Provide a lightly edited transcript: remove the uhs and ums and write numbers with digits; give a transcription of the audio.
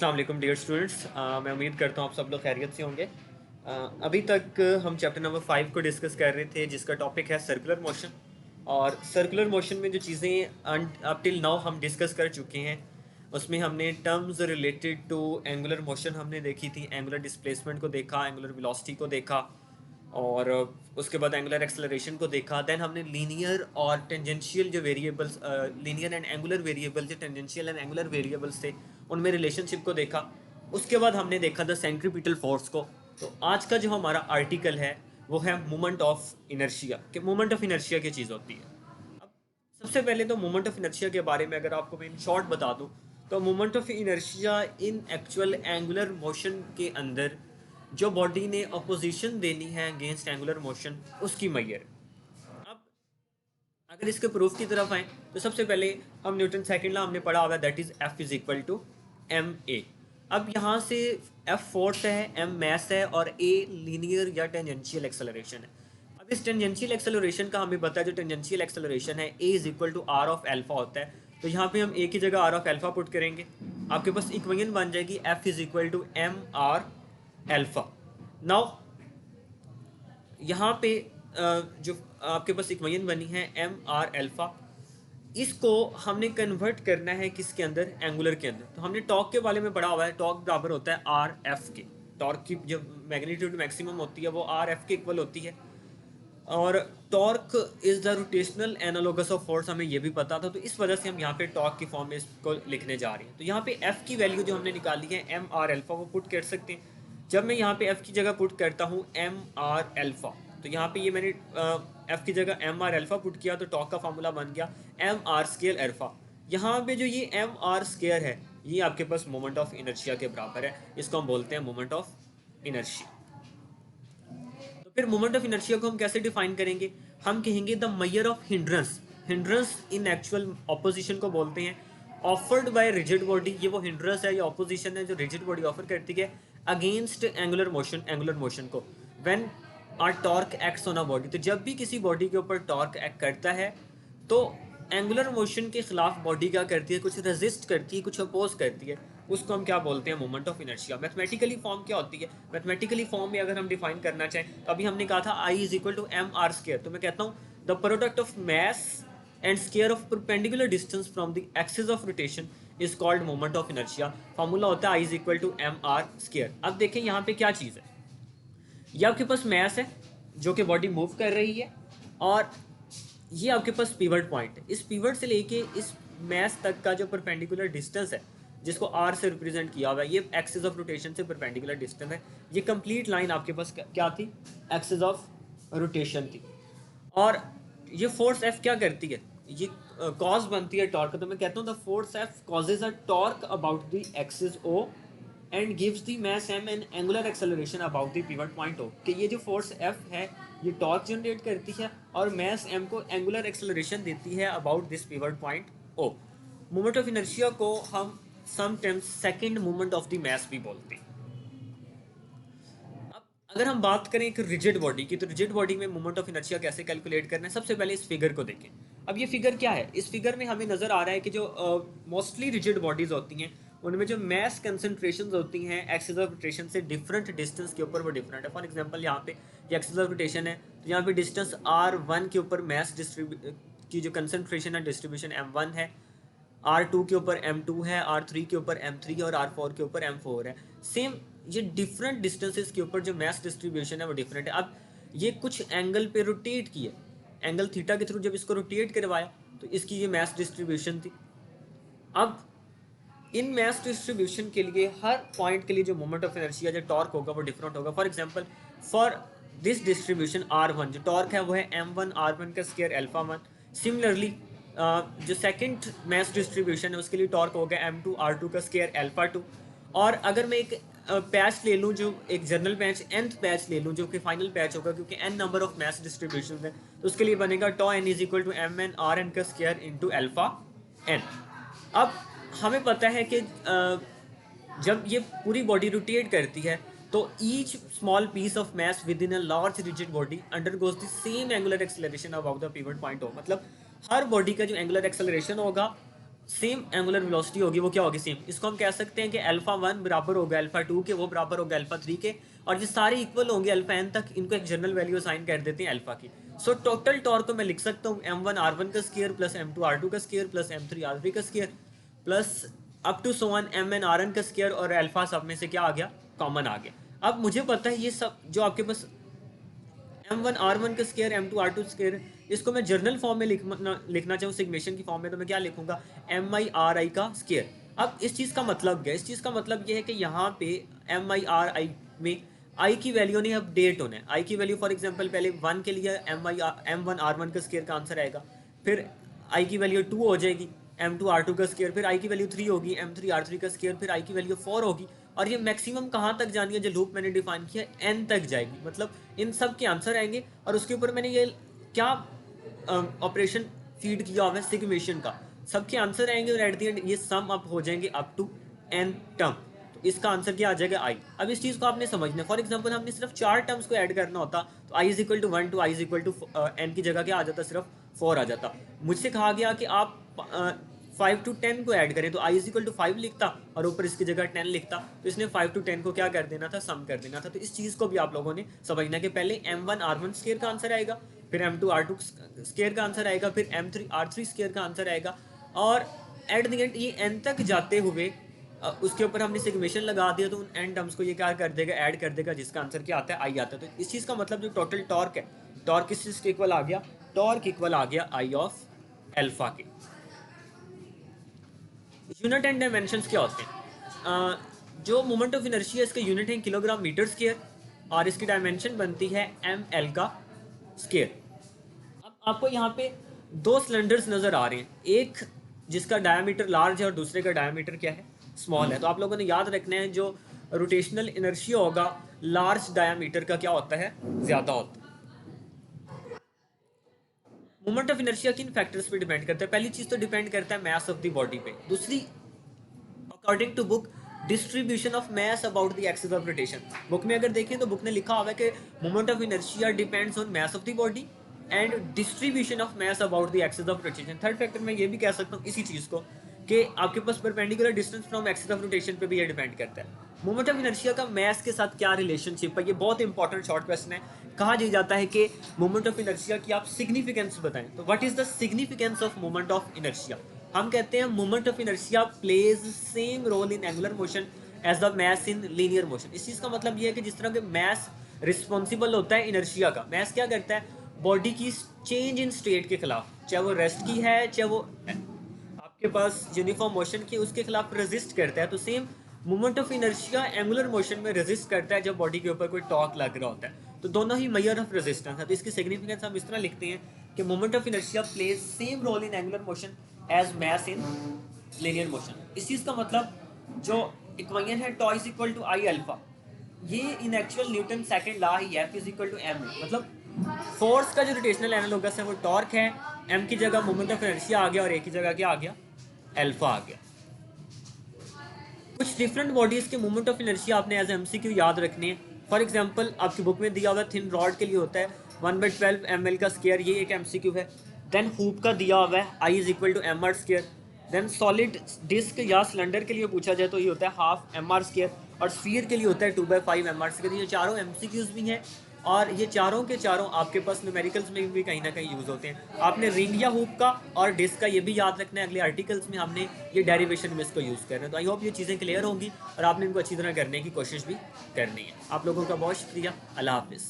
अस्सलाम वालेकुम dear students. मैं उम्मीद करता हूँ आप सब लोग खैरियत से होंगे। अभी तक हम चैप्टर नंबर 5 को डिस्कस कर रहे थे जिसका टॉपिक है सर्कुलर मोशन। और सर्कुलर मोशन में जो चीज़ें अप टिल नाउ हम डिस्कस कर चुके हैं उसमें हमने terms related to angular motion हमने देखी थी, एंगुलर डिस्प्लेसमेंट को देखा, एंगुलर वेलोसिटी को देखा और उसके बाद एंगुलर एक्सेलरेशन को देखा। देन हमने लीनियर और टेंजेंशियल जो variables, linear and angular variable जो टेंजेंशियल एंड एंगुलर वेरिएबल्स थे उनमें रिलेशनशिप को देखा। उसके बाद हमने देखा था सेंट्रीपिटल फोर्स को। तो आज का जो हमारा आर्टिकल है वो है मोमेंट ऑफ इनर्शिया, कि मोमेंट ऑफ इनर्शिया की चीज़ होती है। अब सबसे पहले तो मोमेंट ऑफ इनर्शिया के बारे में अगर आपको मैं इन शॉर्ट बता दूं तो moment of inertia in actual angular motion के अंदर जो बॉडी ने अपोजिशन देनी है अगेंस्ट एंगुलर मोशन उसकी मैयर। अब अगर इसके प्रूफ की तरफ आए तो सबसे पहले हम न्यूटन सेकंड लॉ हमने पढ़ा हुआ है, that is F is equal to M A. अब यहाँ से एफ फोर्स है, एम मैस है और ए लीनियर या टेंजेंशियल एक्सेलरेशन है। अब इस टेंजेंशियल एक्सेलरेशन का हमें पता है, जो टेंजेंशियल एक्सेलरेशन है a is equal to r of alpha होता है। तो यहाँ पे हम ए की जगह आर ऑफ एल्फा पुट करेंगे, आपके पास इक्वेशन बन जाएगी F is equal to M R alpha. Now यहाँ पे जो आपके पास इक्वेशन बनी है एम आर एल्फा, इसको हमने कन्वर्ट करना है किसके अंदर, एंगुलर के अंदर। तो हमने टॉर्क के बारे में पढ़ा हुआ है, टॉर्क बराबर होता है आर एफ के। टॉर्क की जो मैग्नीट्यूड मैक्सिमम होती है वो आर एफ के इक्वल होती है। और torque is the rotational analogous of force, हमें ये भी पता था। तो इस वजह से हम यहाँ पे टॉर्क की फॉर्म में इसको लिखने जा रहे हैं। तो यहाँ पे एफ की वैल्यू जो हमने निकाली है एम आर एल्फा वो पुट कर सकते हैं। जब मैं यहाँ पे एफ की जगह पुट करता हूँ एम आर एल्फा, तो यहाँ पे ये मैंने एफ की जगह एम आर एल्फा पुट किया तो टॉर्क का फार्मूला बन गया एम आर स्केयर एल्फा। यहाँ पे जो ये एम आर स्केयर है ये आपके पास मोमेंट ऑफ इनर्शिया के बराबर है, इसको हम बोलते हैं मोमेंट ऑफ इनर्शिया। तो फिर मोमेंट ऑफ इनर्शिया को हम कैसे डिफाइन करेंगे, हम कहेंगे the measure of hindrance. Hindrance in actual opposition को बोलते हैं ऑफर्ड बाय रिजिड बॉडी। ये वो हिंड्रेंस है या ऑपोजिशन है जो रिजिड बॉडी ऑफर करती है against angular motion, angular motion को। When r torque acts on a body, तो जब भी किसी बॉडी के ऊपर टॉर्क एक्ट करता है तो एंगुलर मोशन के खिलाफ बॉडी क्या करती है, कुछ रेजिस्ट करती है, कुछ अपोज करती है। उसको हम क्या बोलते हैं, moment of inertia. Mathematically form क्या होती है, मैथमेटिकली फॉर्म में अगर हम डिफाइन करना चाहें तो अभी हमने कहा था I is equal to M r square. तो मैं कहता हूँ the product of mass and square of perpendicular distance from the axis of rotation is called moment of inertia. Formula होता है I is equal to M r square. अब देखें यहाँ पे क्या चीज़ है, ये आपके पास मैस है जो कि बॉडी मूव कर रही है और ये आपके पास पिवट पॉइंट है। इस पिवट से लेके इस मैस तक का जो परपेंडिकुलर डिस्टेंस है जिसको आर से रिप्रेजेंट किया हुआ है, ये एक्सिस ऑफ रोटेशन से परपेंडिकुलर डिस्टेंस है। ये कंप्लीट लाइन आपके पास क्या थी, एक्सिस ऑफ रोटेशन थी। और ये फोर्स एफ क्या करती है, ये कॉज बनती है टॉर्क। तो मैं कहता हूँ the force F causes a torque about the axis O and gives the mass m and angular acceleration about the pivot point O। कि ये जो फोर्स F है ये टॉर्क जनरेट करती है और मास m को एंगुलर एक्सेलरेशन देती है about this pivot point O। Moment of inertia को हम sometimes second moment of the mass भी बोलते हैं। अब अगर हम बात करें एक रिजिड बॉडी की, तो रिजिड बॉडी में मोमेंट ऑफ इनर्शिया कैसे कैलकुलेट करना है, सबसे पहले इस फिगर को देखें। अब ये फिगर क्या है, इस फिगर में हमें नजर आ रहा है कि जो मोस्टली रिजिड बॉडीज होती हैं उनमें जो मैस कंसंट्रेशन होती हैं एक्सिस ऑफ रोटेशन से डिफरेंट डिस्टेंस के ऊपर वो डिफरेंट है। फॉर एग्जांपल यहाँ पे ये एक्सिस ऑफ रोटेशन है तो यहाँ पे डिस्टेंस r1 के ऊपर मैस की जो कंसंट्रेशन है डिस्ट्रीब्यूशन m1 है, R2 के ऊपर m2 है, R3 के ऊपर m3 और R4 के ऊपर m4 है। सेम ये डिफरेंट डिस्टेंसेस के ऊपर जो मैस डिस्ट्रीब्यूशन है वो डिफरेंट है। अब ये कुछ एंगल पे रोटेट किया, एंगल थीटा के थ्रू जब इसको रोटेट करवाया तो इसकी ये मैस डिस्ट्रीब्यूशन थी। अब इन मैस डिस्ट्रीब्यूशन के लिए हर पॉइंट के लिए जो मोमेंट ऑफ इनर्शिया जो टॉर्क होगा वो डिफरेंट होगा। For example for this distribution R1 जो टॉर्क है वो है m1 R1 का स्क्वायर अल्फा 1। सिमिलरली जो सेकंड मैस डिस्ट्रीब्यूशन है उसके लिए टॉर्क होगा m2 R2 का स्क्वायर अल्फा 2। और अगर मैं एक पैच ले लूँ, जो एक जनरल पैच nth पैच ले लूँ जो कि फाइनल पैच होगा क्योंकि n number of mass distribution है, तो उसके लिए बनेगा tau n is equal to M N R N का स्क्वायर इंटू अल्फा n। अब हमें पता है कि जब ये पूरी बॉडी रोटेट करती है तो each small piece of mass within a large rigid body undergoes the same angular acceleration about the pivot point O। मतलब हर बॉडी का जो एंगुलर एक्सेलरेशन होगा सेम एंगुलर वेलोसिटी होगी वो क्या होगी सेम। इसको हम कह सकते हैं कि अल्फा 1 बराबर होगा अल्फा 2 के, वो बराबर होगा अल्फा 3 के, और ये सारे इक्वल होंगे अल्फा n तक। इनको एक जनरल वैल्यू असाइन कर देते हैं अल्फा की। सो टोटल टॉर्क को मैं लिख सकता हूँ m1r1 का स्क्वायर प्लस m2r2 का स्क्वायर प्लस m3r3 का square plus up to so one mn का स्क्वायर, और अल्फा सब में से क्या आ गया, कॉमन आ गया। अब मुझे पता है ये सब जो आपके पास m1r1 का स्क्वायर m2r2 स्क्वायर, इसको मैं जर्नल फॉर्म में लिखना चाहूँ सिग्मेशन की फॉर्म में, तो मैं क्या लिखूंगा mi/ri का स्क्वायर। अब इस चीज़ का मतलब क्या है, इस चीज़ का मतलब ये है कि यहाँ पे mi/ri में i की वैल्यू नहीं अपडेट होना है। i की वैल्यू फॉर एग्जांपल पहले 1 के लिए m1r1 का स्क्वायर का आंसर आएगा, फिर i की वैल्यू 2 हो जाएगी m2r2 का स्क्वायर, फिर i की वैल्यू 3 होगी m3r3 का स्क्वायर, फिर i की वैल्यू 4 होगी, और ये मैक्सिमम कहाँ तक जानी है जो लूप मैंने डिफाइन किया n तक जाएगी। मतलब इन सब के आंसर आएंगे, और उसके ऊपर मैंने ये क्या ऑपरेशन फीड किया हुआ है सिग्मेशन का, सबके आंसर आएंगे, और एट द एंड ये सम अप हो जाएंगे अप टू n टर्म। तो इसका आंसर क्या आ जाएगा i। अब इस चीज़ को आपने समझना है, फॉर एग्जांपल हमने सिर्फ 4 टर्म्स को ऐड करना होता तो i is equal to 1 to i is equal to n की जगह क्या आ जाता, सिर्फ 4 आ जाता। मुझसे कहा गया कि आप 5 टू 10 को ऐड करें, तो i इज इक्वल टू 5 लिखता और ऊपर इसकी जगह 10 लिखता, तो इसने 5 टू 10 को क्या कर देना था, सम कर देना था। तो इस चीज़ को भी आप लोगों ने समझना कि पहले m1r1 स्क्वायर का आंसर आएगा, फिर m2r2 स्क्वायर का आंसर आएगा, फिर m3r3 स्क्वायर का आंसर आएगा, और एट द एंड ये n तक जाते हुए उसके ऊपर हमने सिग्मेशन लगा दिया, तो उन n टर्म्स को ये क्या कर देगा, ऐड कर देगा, जिसका आंसर क्या आता है, i आता है। तो इस चीज़ का मतलब जो टोटल टॉर्क है, टॉर्क किस चीज़ के इक्वल आ गया, टॉर्क इक्वल आ गया i ऑफ अल्फा के। यूनिट एंड डायमेंशंस क्या होते हैं, जो मोमेंट ऑफ इनर्शिया है इसका यूनिट है किलोग्राम मीटर स्क्वायर, और इसकी डायमेंशन बनती है ml का स्क्वायर। अब आपको यहाँ पे 2 सिलेंडर्स नज़र आ रहे हैं, एक जिसका डायमीटर लार्ज है और दूसरे का डायमीटर क्या है, स्मॉल है। तो आप लोगों ने याद रखना है जो रोटेशनल इनर्शिया होगा लार्ज डायमीटर का क्या होता है, ज़्यादा होता है। मोमेंट ऑफ इनर्शिया किन फैक्टर्स पे डिपेंड करता है, पहली चीज़ तो डिपेंड करता है मास ऑफ द बॉडी पे, दूसरी according to book distribution of mass about the axis of rotation. Book में अगर देखें तो बुक ने लिखा हुआ है कि moment of inertia depends on mass of the body and distribution of mass about the axis of rotation. Third factor मैं ये भी कह सकता हूँ इसी चीज़ को कि आपके पास perpendicular distance from axis of rotation पे भी ये डिपेंड करता है। मोमेंट ऑफ इनर्शिया का मास के साथ क्या रिलेशनशिप है, ये बहुत इंपॉर्टेंट शॉर्ट क्वेश्चन है। कहा जाता है कि मोमेंट ऑफ इनर्शिया की आप सिग्निफिकेंस बताएं, तो what is the significance of moment of inertia. हम कहते हैं moment of inertia plays same role in angular motion as the mass in linear motion. इस चीज़ का मतलब ये है कि जिस तरह के मास रिस्पॉन्सिबल होता है इनर्शिया का, मास क्या करता है, बॉडी की चेंज इन स्टेट के खिलाफ, चाहे वो रेस्ट की है चाहे वो आपके पास यूनिफॉर्म मोशन की, उसके खिलाफ रेजिस्ट करता है। तो same moment of inertia angular motion में रेजिस्ट करता है जब बॉडी के ऊपर कोई टॉर्क लग रहा होता है। तो दोनों ही मेजर ऑफ रेजिस्टेंस है। तो इसकी सिग्निफिकेंस हम इस तरह लिखते हैं कि moment of inertia plays same role in angular motion as mass in linear motion. इस चीज़ का मतलब जो इक्वेशन है tau is equal to I alpha, ये in actual Newton second law ही है, F is equal to m। मतलब फोर्स का जो रोटेशनल एनालोगस है वो टॉर्क है, m की जगह मोमेंट ऑफ इनर्शिया आ गया और a की जगह क्या आ गया, अल्फा आ गया। कुछ डिफरेंट बॉडीज के मोमेंट ऑफ इनर्शिया आपने एज एमसीक्यू याद रखने हैं। फॉर एग्जांपल आपकी बुक में दिया हुआ थिन रॉड के लिए होता है 1/12 ml का स्क्वायर, ये एक एमसीक्यू है। देन हुप का दिया हुआ है I is equal to mr square. Then solid disc या सिलेंडर के लिए पूछा जाए तो ये होता है हाफ mr स्क्वायर, और स्फीयर के लिए होता है 2/5 mr स्क्वायर। ये चारों एमसीक्यूज भी हैं, और ये चारों के चारों आपके पास न्यूमेरिकल्स में भी कहीं ना कहीं यूज़ होते हैं। आपने रिंग या हुप का और डिस्क का ये भी याद रखना है, अगले आर्टिकल्स में हमने ये डेरिवेशन में इसको यूज़ कर रहे हैं। तो आई होप ये चीज़ें क्लियर होंगी और आपने इनको अच्छी तरह करने की कोशिश भी करनी है। आप लोगों का बहुत शुक्रिया, अल्लाह हाफिज़।